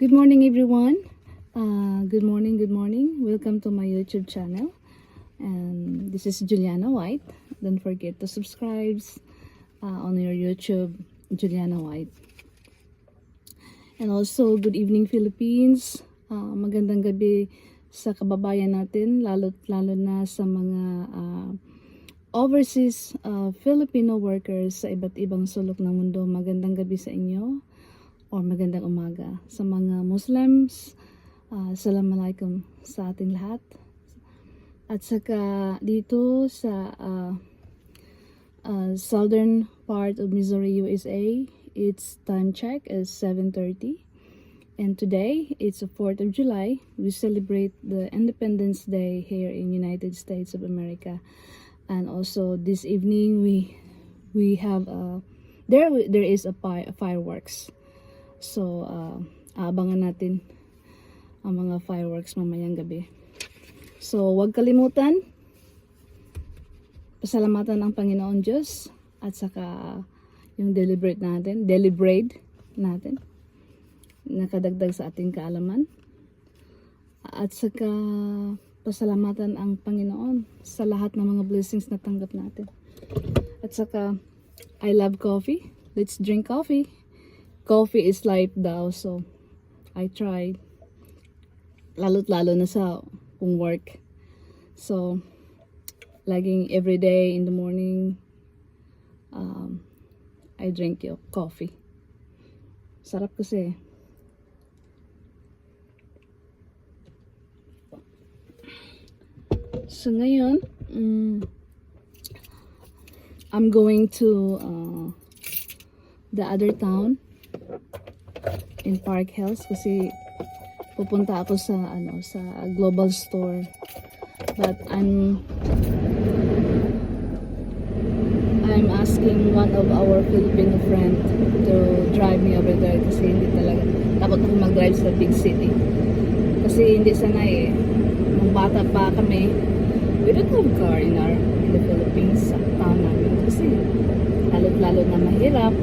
Good morning, everyone. Good morning. Welcome to my YouTube channel. And this is Juliana White. Don't forget to subscribe on your YouTube, Juliana White. And also, good evening, Philippines. Magandang gabi sa kababayan natin, lalo na sa mga overseas Filipino workers sa iba't ibang sulok ng mundo. Magandang gabi sa inyo. Or magandang umaga sa mga Muslims. Assalamualaikum sa ating lahat. At saka dito sa southern part of Missouri, USA, its time check is 7:30. And today, it's the 4th of July. We celebrate the Independence Day here in United States of America. And also this evening, we have there is a fireworks. So, aabangan natin ang mga fireworks mamayang gabi. So, huwag kalimutan, pasalamatan ang Panginoon Diyos at saka yung deliberate natin, nakadagdag sa ating kaalaman. At saka pasalamatan ang Panginoon sa lahat ng mga blessings na tanggap natin. At saka, I love coffee. Let's drink coffee. Coffee is life daw, so I tried. Lalo na sa kung work. So, laging every day in the morning, I drink yung coffee. Sarap kasi. So, ngayon, I'm going to the other town in Park Hills kasi pupunta ako sa Global Store, but I'm asking one of our Filipino friend to drive me over there kasi hindi talaga takot ako mag-drive sa big city kasi hindi sanay nung bata pa kami, we don't have car in the Philippines sa town namin kasi lalo na mahirap.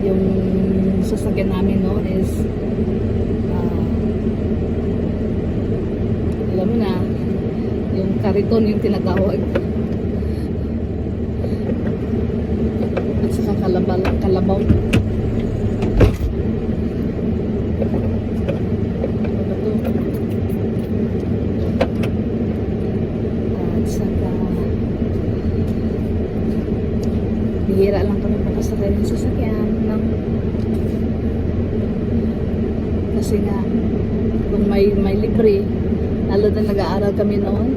Yung sasakyan namin noon is alam mo na yung kariton yung tinatawag at saka kalabaw at saka bihira lang kami makasakay ng sasakyan kasi nga kung may libre, lalo na nag-aaral kami noon,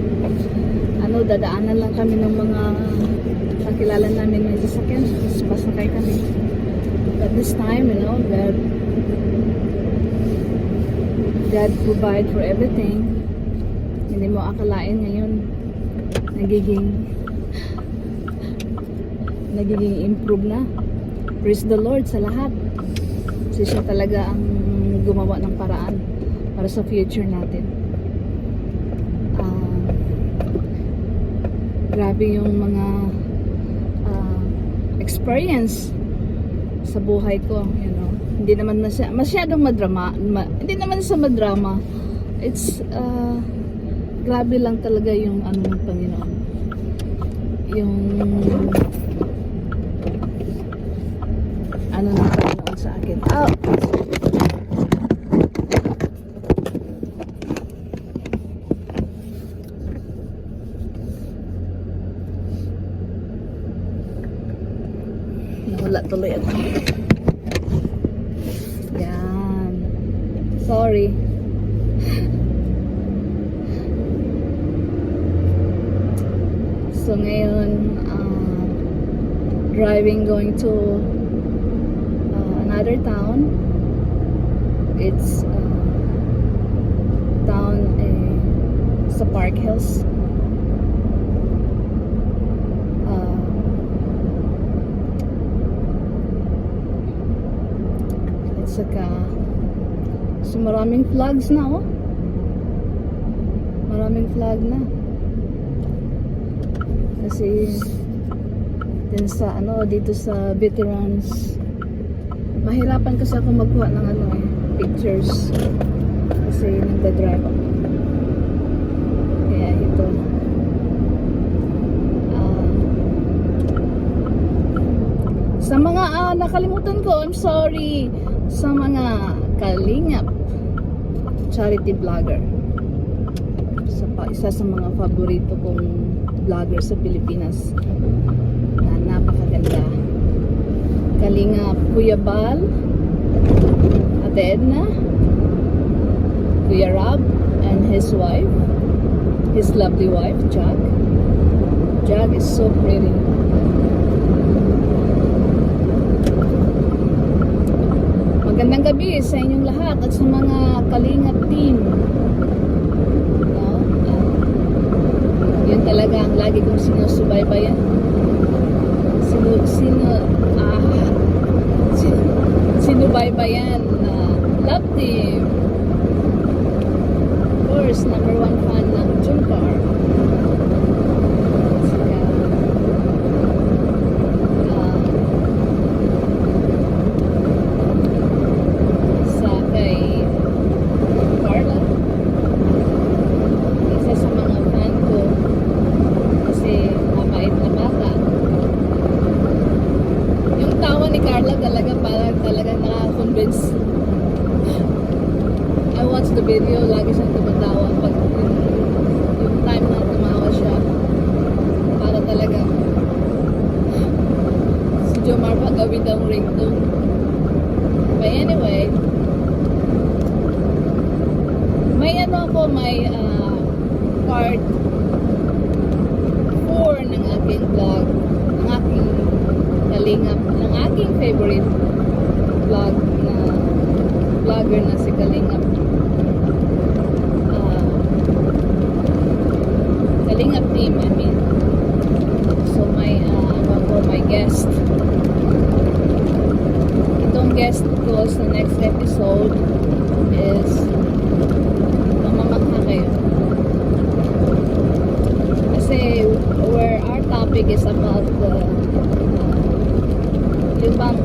dadaanan lang kami ng mga kakilala namin may sasakyan, pasakay kami. But this time, God provide for everything. Hindi mo akalain ngayon nagiging improve na. Praise the Lord sa lahat. Kasi siya talaga ang gumawa ng paraan para sa future natin. Grabe yung mga experience sa buhay ko, Hindi naman masyadong hindi naman sa madrama. It's grabe lang talaga yung ng Panginoon. Yung ng Panginoon sa akin. Wala tuloy ako. Yan. Sorry. So ngayon, driving going to another town. It's town sa Park Hills. Saka so maraming flags na maraming flag na kasi din sa dito sa veterans Mahirapan kasi ako magkuha ng ano eh, pictures. Kasi nagda-drive ako. Kaya ito. Sa mga nakalimutan ko, I'm sorry. Sa mga kalingap charity vlogger. Isa sa mga paborito kong vlogger sa Pilipinas na napakaganda. Kalingap Kuya Bal, Ate Edna, Kuya Rob, and his wife, his lovely wife, Jag. Jag is so pretty. Magandang gabi sa inyong lahat at sa mga Kalingap team. No? Yun talaga ang lagi kong sinusubaybayan. Sinubaybayan na love team. Of course, number 1 fan ng Junkar. I watched the video, lagi siyang tumatawa pag yung time na tumawa siya. Para talaga si Jomar pa gawin daw ringtone. But anyway, may part 4 ng aking vlog, ng aking Kalingap, ng aking favorite vlog na vlogger na si Kalingap. Kalingap team, I mean. So my guest. Itong guest ko sa next episode is mamamangha kayo. Kasi where our topic is about the yung bang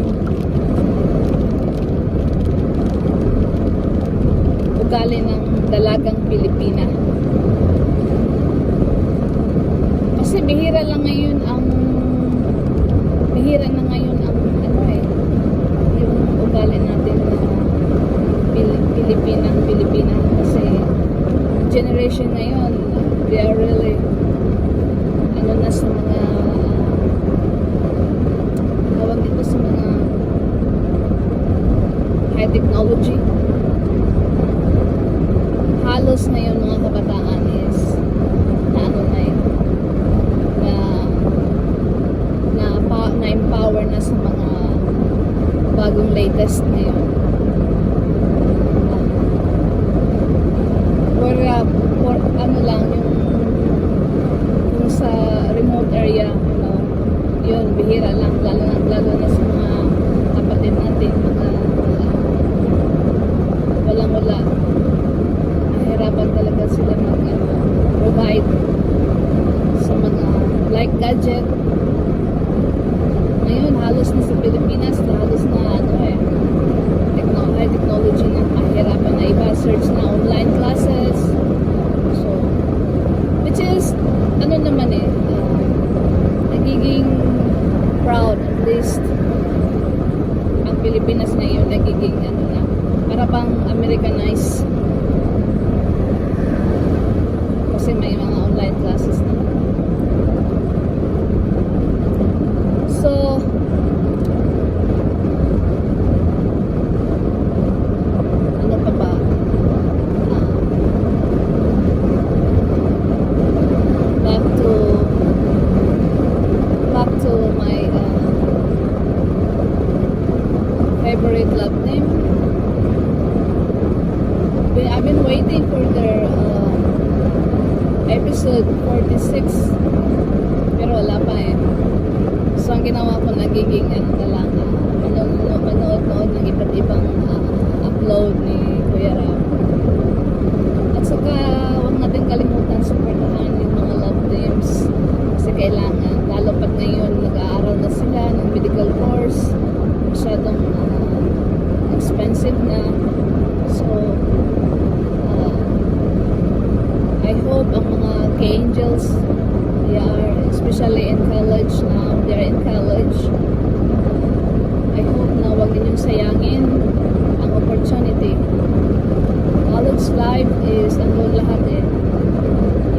ugali ng dalagang Pilipina. Kasi bihira na ngayon ang yung ugali natin na Pilipina. Kasi generation ngayon, they are really na sa mga tawag dito sa mga high technology. Halos ngayon mga kabataan is na-empower na sa mga bagong latest ngayon. For ano lang yung sa remote area, yun, bihira lang, lalo na sa mga kapatid natin, mga walang-wala. Mahirapan talaga sila provide sa mga like gadget. Ngayon, halos na sa Pilipinas, halos na high technology na, mahirapan na iba, search na online classes. So, which is, nagiging proud, at least, ang Pilipinas ngayon, nagiging, para bang Americanized. Kasi may mga online classes na. So, ano pa ba? Back to my favorite love team. I've been waiting for their episode 46, pero wala pa eh. So ang ginawa ko, nagiging manood ng iba't ibang upload ni Kuya Ram. At saka huwag natin kalimutan supportahan yung mga love teams, kasi kailangan, lalo pag ngayon nag-aaral na sila ng medical course, masyadong expensive na. So, I hope ang mga K-Angels, they are especially in college now, they are in college. I hope na huwag ninyong sayangin ang opportunity. College life is andun lahat eh.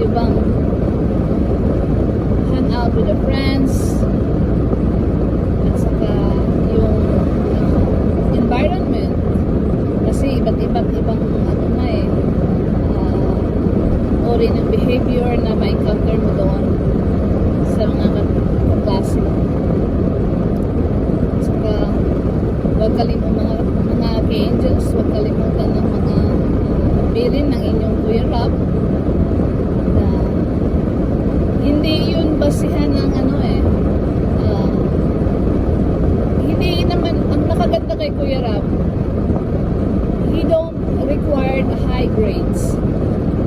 Yung bang hang out with the friends, at saka yung environment. Kasi iba't ibang ano na eh, uri ng behavior na ma-encounter mo doon sa mga kaklase. Saka huwag kalimutan mga K-Angels, huwag kalimutan ng mga bilin ng inyong Kuya Rob na hindi yun basihan ng ano eh, hindi naman ang nakaganda kay Kuya Rob, he don't require high grades.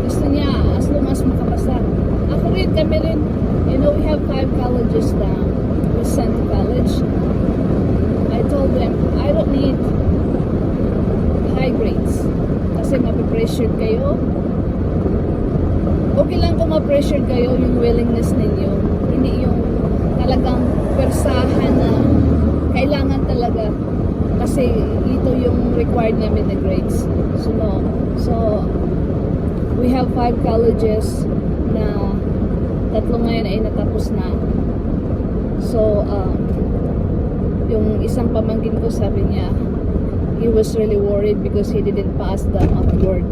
Gusto niya as long as makapasa. Ako rin, kami rin, you know, we have 5 colleges down. We sent to college. I told them I don't need high grades kasi mapipressure kayo. Okay lang kung ma-pressure kayo, yung willingness ninyo, hindi yung talagang persahan na kailangan talaga kasi ito yung required namin na grades. So no. So we have 5 colleges na 3 ngayon ay natapos na. So yung isang pamangkin ko, sabi niya he was really worried because he didn't pass the upward.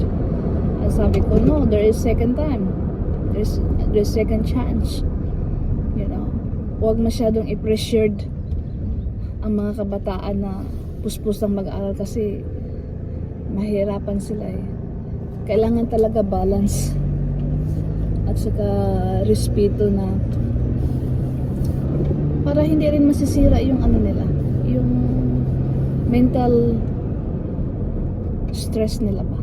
And sabi ko, no, there is second time, there's second chance, you know. Huwag masyadong i-pressured ang mga kabataan na puspusang mag-aaral kasi mahirapan sila eh. Kailangan talaga balance at saka respeto na para hindi rin masisira yung ano nila, yung mental stress nila ba.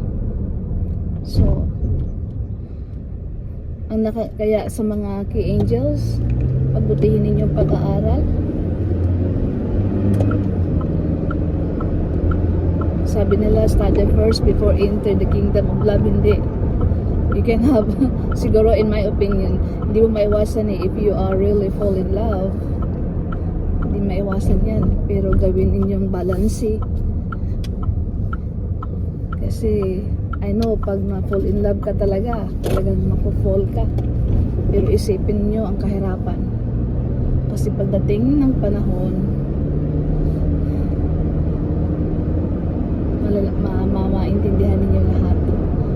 So kaya sa mga K-Angels, pagbutihin ninyong pag-aaral. Sabi nila, study first before enter the kingdom of love. Hindi. You can have, siguro in my opinion, hindi mo maiwasan eh, if you are really fall in love, hindi maiwasan yan. Pero gawin ninyong balance eh. Kasi I know pag ma-fall in love ka talaga, talagang mapofall ka. Pero isipin nyo ang kahirapan. Kasi pagdating ng panahon, maintindihan ninyo lahat.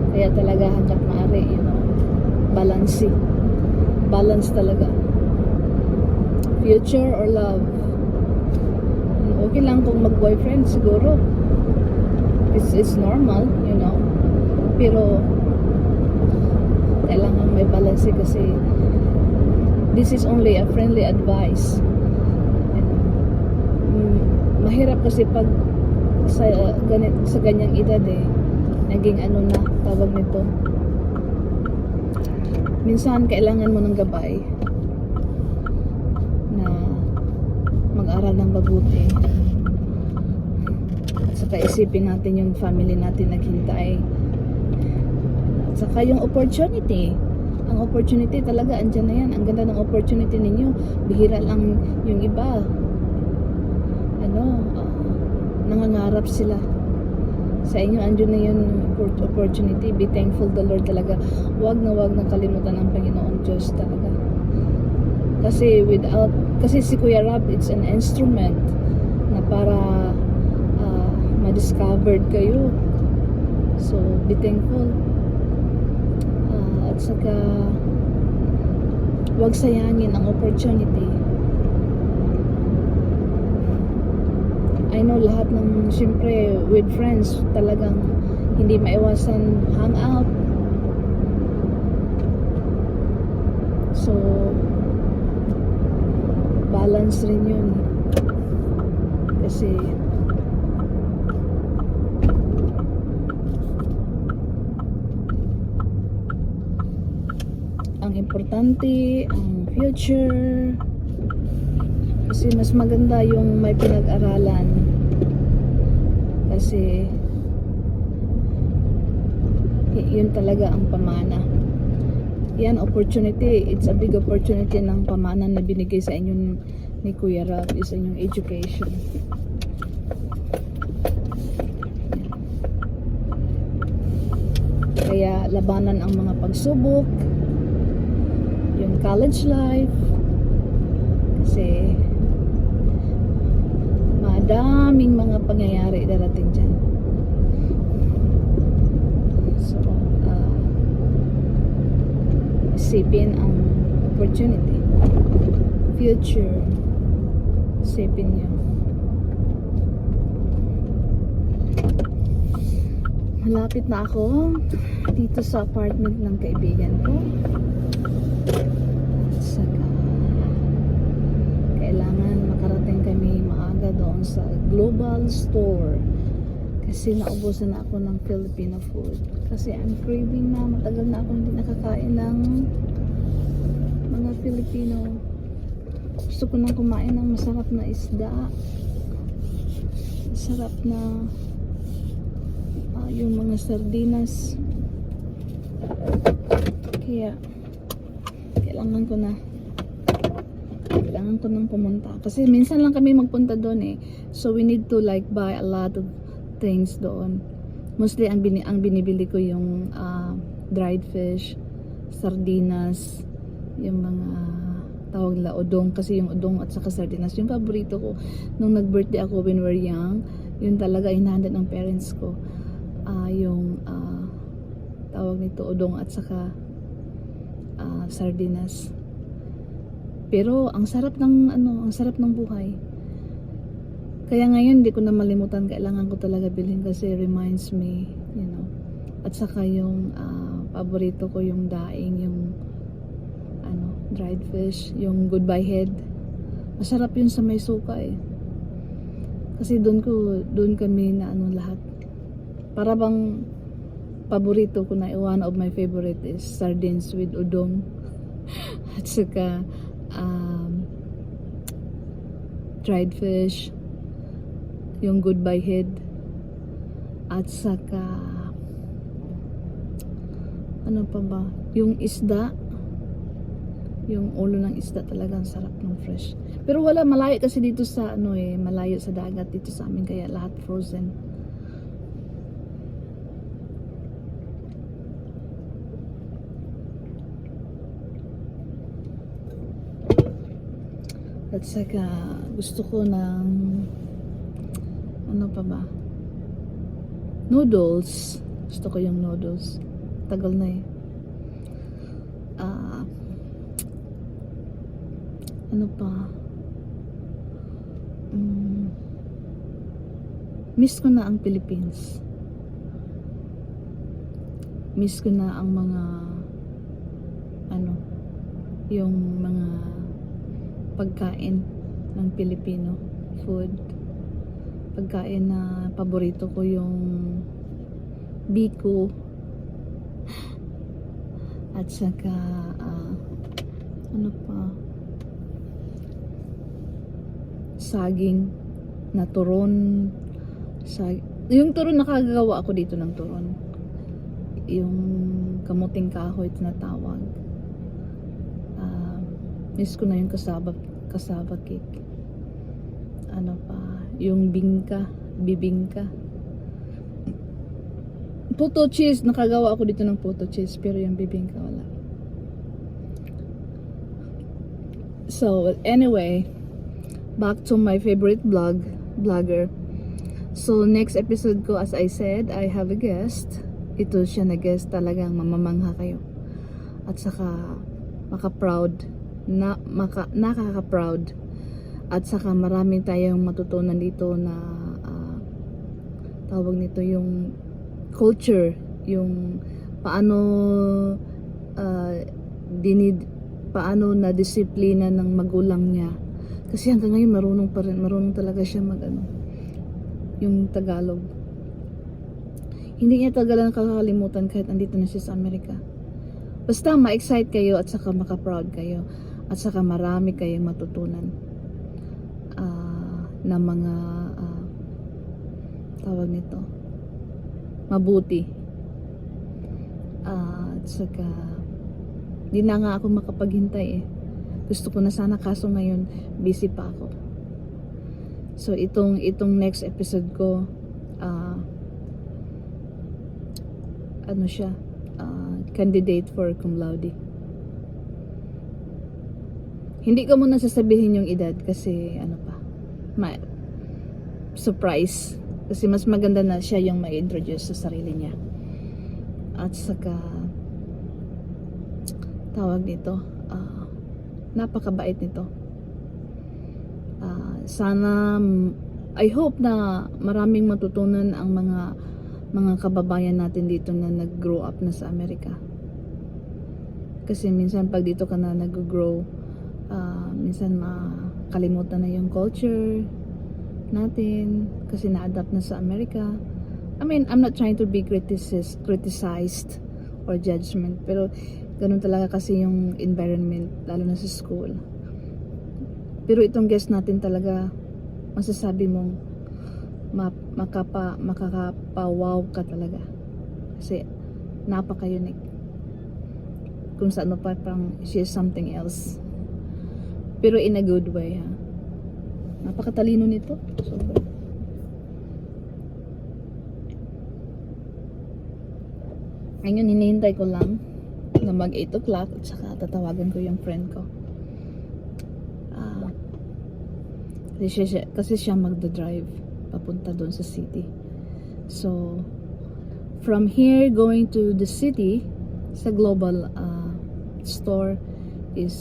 Kaya talaga hanggat maaari, you know, balance talaga. Future or love. Okay lang kung mag-boyfriend siguro. It's normal, you know. Pero kailangan may balance kasi this is only a friendly advice. Mahirap kasi pag sa ganyang edad eh, naging ano na tawag nito, minsan kailangan mo ng gabay na mag-aral ng mabuti at saka isipin natin yung family natin naghintay at saka yung opportunity. Ang opportunity talaga andyan na yan. Ang ganda ng opportunity ninyo, bihira lang yung iba nangangarap sila. Sa inyo andun na yun opportunity. Be thankful the Lord talaga. Huwag na kalimutan ng Panginoon Diyos talaga. Kasi si Kuya Rob, it's an instrument na para ma-discovered kayo. So be thankful. At saka huwag sayangin ang opportunity. I know lahat ng, syempre, with friends, talagang hindi maiwasan hang out. So, balance rin yun. Kasi, ang importante, ang future, kasi mas maganda yung may pinag-aralan kasi yun talaga ang pamana. Yan, opportunity. It's a big opportunity ng pamana na binigay sa inyo ni Kuya Rab, is inyong education. Kaya labanan ang mga pagsubok, yung college life, kasi madaming mga pangyayari darating dyan. So, isipin ang opportunity, future, isipin nyo. Malapit na ako dito sa apartment ng kaibigan ko. At saka kailangan makarating kami maaga doon sa global store kasi naubusan na ako ng Filipino food. Kasi I'm craving na, matagal na ako hindi nakakain ng mga Filipino. Gusto ko nang kumain ng masarap na isda, masarap na yung mga sardinas. Kaya kailangan ko nang pumunta kasi minsan lang kami magpunta doon eh, so we need to like buy a lot of things doon. Mostly ang binibili ko yung dried fish, sardinas, yung mga tawag nila udong, kasi yung udong at saka sardinas yung paborito ko nung nag-birthday ako when we were young. Yun talaga inhanded ng parents ko, yung tawag nito udong at saka sardinas. Pero ang sarap ng buhay. Kaya ngayon hindi ko na malimutan, kailangan ko talaga bilhin kasi reminds me, you know. At saka yung paborito ko yung daing, yung dried fish, yung goodbye head. Masarap yun sa may suka eh. Kasi doon kami na lahat. Para bang paborito ko na, one of my favorite is sardines with udong. At saka dried fish, yung goodbye head, at saka ano pa ba, yung isda, yung ulo ng isda talagang sarap ng fresh. Pero wala, malayo kasi dito sa malayo sa dagat dito sa amin, kaya lahat frozen. At saka gusto ko ng ano pa ba, noodles. Gusto ko yung noodles, tagal na eh. Ano pa, miss ko na ang Philippines, miss ko na ang mga yung mga pagkain ng Pilipino food. Pagkain na paborito ko yung biko, at saka ano pa, saging na turon. Yung turon, nakagawa ako dito ng turon, yung kamuting kahoy tinatawag. Miss ko na yung kasaba cake. Ano pa, yung bibingka. Puto cheese, nakagawa ako dito ng puto cheese, pero yung bibingka wala. So anyway, back to my favorite vlogger. So next episode ko, as I said, I have a guest. Ito siya na guest, talagang mamamangha kayo. At saka nakaka-proud. At saka marami tayong matutunan dito na tawag nito yung culture, yung paano paano na disiplina ng magulang niya. Kasi hanggang ngayon marunong talaga siya yung Tagalog. Hindi niya talaga nakakalimutan kahit andito na siya sa Amerika. Basta ma-excite kayo at saka maka-proud kayo. At saka marami kayong matutunan na mga tawag nito, mabuti. At saka di na nga ako makapaghintay eh. Gusto ko na sana, kaso ngayon busy pa ako. So itong next episode ko, ano siya, candidate for cum laude. Hindi ko muna sasabihin yung edad kasi ano pa, surprise. Kasi mas maganda na siya yung ma-introduce sa sarili niya. At saka tawag nito, napakabait nito. Sana, I hope na maraming matutunan ang mga kababayan natin dito na nag-grow up na sa Amerika. Kasi minsan pag dito ka na nag-grow, minsan makalimutan na yung culture natin kasi na-adapt na sa Amerika. I mean, I'm not trying to be criticized or judgment, pero ganun talaga kasi yung environment, lalo na sa school. Pero itong guest natin talaga, masasabi mong makakapawaw ka talaga. Kasi napaka-unique. Kung sa ano pa, parang she is something else. Pero in a good way, ha. Napakatalino nito. Sobra. Ngayon, hinihintay ko lang na mag 8 o'clock at saka tatawagan ko yung friend ko. Kasi siya magda-drive papunta doon sa city. So, from here going to the city, sa global store is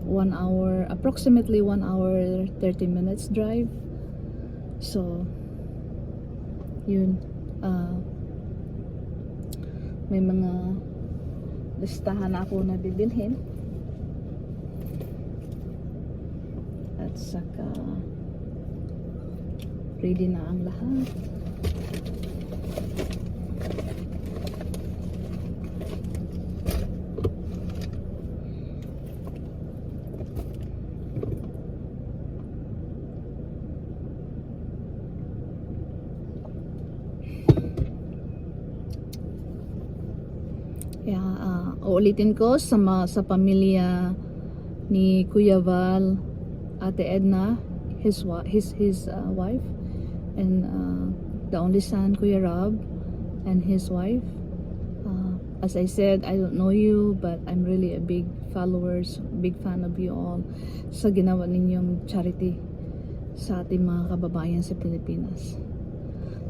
1 hour, approximately 1 hour 30 minutes drive. So yun, may mga listahan ako na bibilhin at saka ready na ang lahat. Uulitin ko sa pamilya ni Kuya Val, Ate Edna, his wife, and the only son, Kuya Rob, and his wife. As I said, I don't know you, but I'm really a big fan of you all sa ginawa ninyong charity sa ating mga kababayan sa Pilipinas.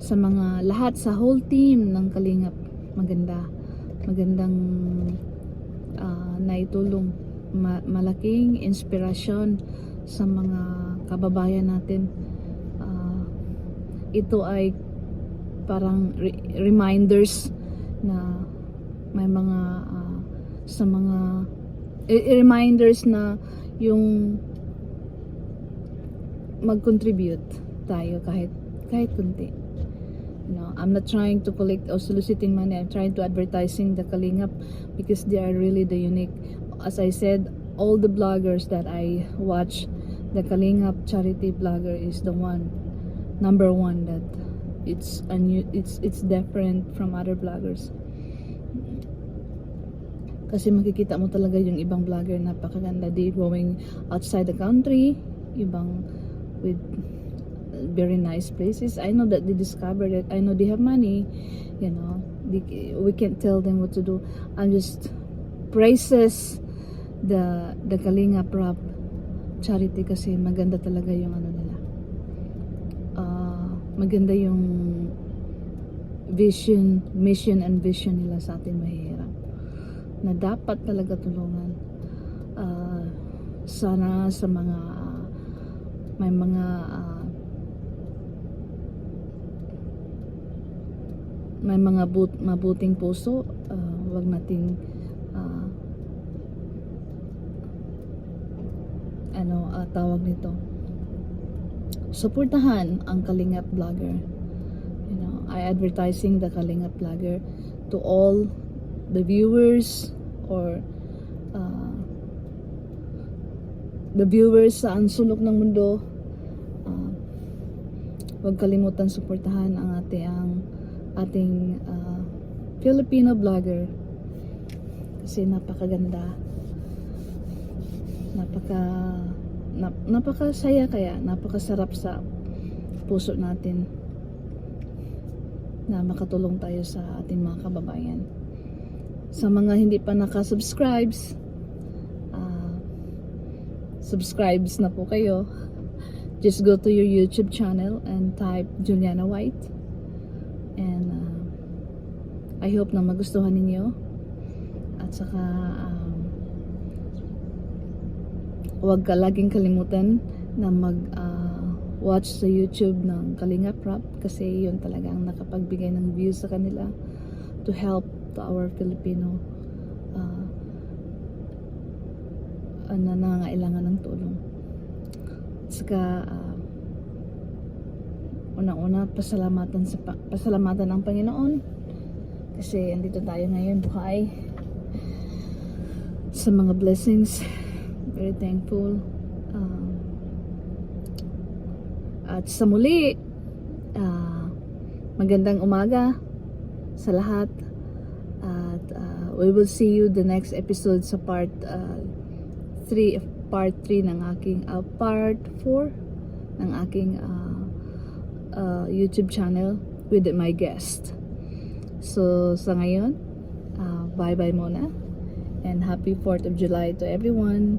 Sa mga lahat, sa whole team ng Kalingap, magandang naitulong, malaking inspirasyon sa mga kababayan natin. Ito ay parang reminders na may mga reminders na yung mag-contribute tayo kahit kunti. I'm not trying to collect or soliciting money. I'm trying to advertising the Kalingap because they are really the unique. As I said, all the bloggers that I watch, the Kalingap charity blogger is the number one that it's different from other bloggers. Kasi makikita mo talaga yung ibang vlogger, napakaganda. They going outside the country, ibang with very nice places. I know that they discovered it. I know they have money, we can't tell them what to do. I'm just praises the Kalingap Rap charity kasi maganda talaga yung ano nila. Maganda yung mission and vision nila sa ating mahihirap na dapat talaga tulungan. Sana sa mga may mga mabuting puso, wag nating tawag nito, suportahan ang Kalingap vlogger. I advertising the Kalingap vlogger to all the viewers or the viewers sa sulok ng mundo. Huwag kalimutan suportahan ang ating Filipino vlogger kasi napakaganda, napakasaya, kaya napakasarap sa puso natin na makatulong tayo sa ating mga kababayan. Sa mga hindi pa nakasubscribes, subscribes na po kayo. Just go to your YouTube channel and type Juliana White, and I hope na magustuhan ninyo. At saka huwag ka laging kalimutan na watch sa YouTube ng Kalingap Rap, kasi yun talaga ang nakapagbigay ng views sa kanila to help to our Filipino na nangangailangan ng tulong. Saka unang-una, pasalamatan ang Panginoon kasi andito tayo ngayon buhay, sa mga blessings. Very thankful. At sa muli, magandang umaga sa lahat, at we will see you the next episode sa part 3 ng aking part 4 ng aking YouTube channel with my guest. So sa ngayon, bye bye muna, and happy 4th of July to everyone.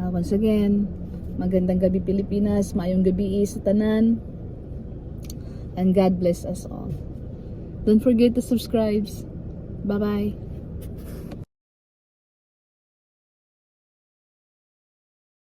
Once again, magandang gabi Pilipinas, maayong gabi sa tanan, and God bless us all. Don't forget to subscribe. Bye bye.